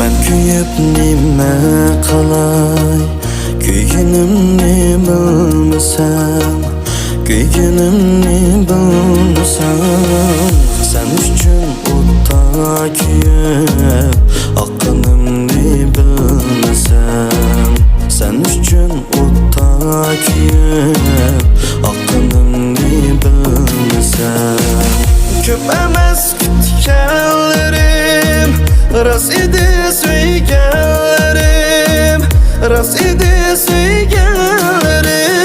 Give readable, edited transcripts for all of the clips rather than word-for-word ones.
Ben kuyup nime qalay, kuygunimni bilmasam, kuygunimni bilmasam. Sen uchun o'tda kuyib, oqqanimni bilmasam. Sen uchun o'tda kuyib, oqqanimni bilmasam. Ko'p emas kutganlarim, ras edi suyganlarim, ras edi suyganlarim.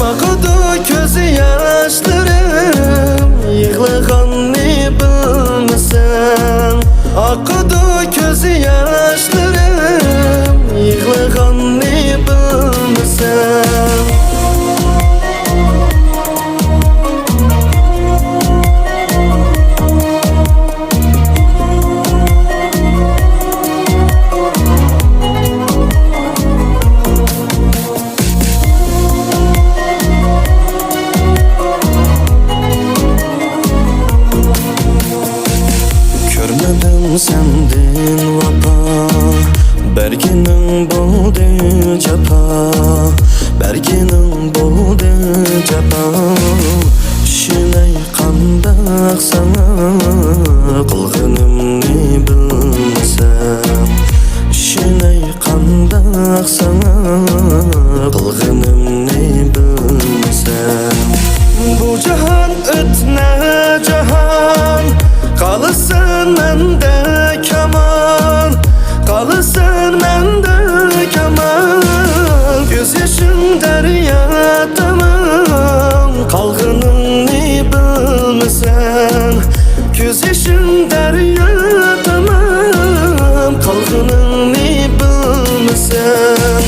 Aqdi ko'z yoshlarim, yig'laganni bilmasam. Aqdi ko'z yoshlarim, yig'laganni bilmasam. Sendin vapa, berginin bo'ldi japa, berginin bo'ldi japa. Shunday qandoq sana qilganimni bilmasam, shunday qandoq sana qilganimni bilmasam. Bu jahon o'tna jahon, qalısan mende kaman, qalısan mende kaman. Göz yaşım derya tamam, qalğınımni bilmesen. Göz yaşım derya tamam, qalğınımni bilmesen.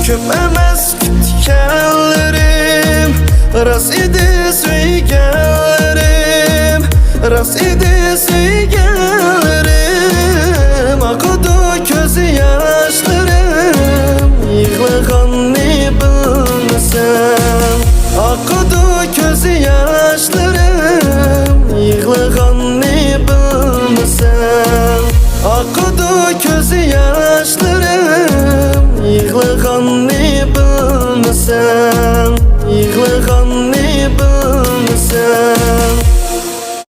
Köp emas kutganlarim, ras edi suyganlarim, ras edi suyganlarim. Aqdi ko'z yoshlarim, yig'laganni bilmasam. Aqdi ko'z yoshlarim, yig'laganni bilmasam. Aqdi ko'z yoshlarim, yig'laganni bilmasam, yig'laganni bilmasam.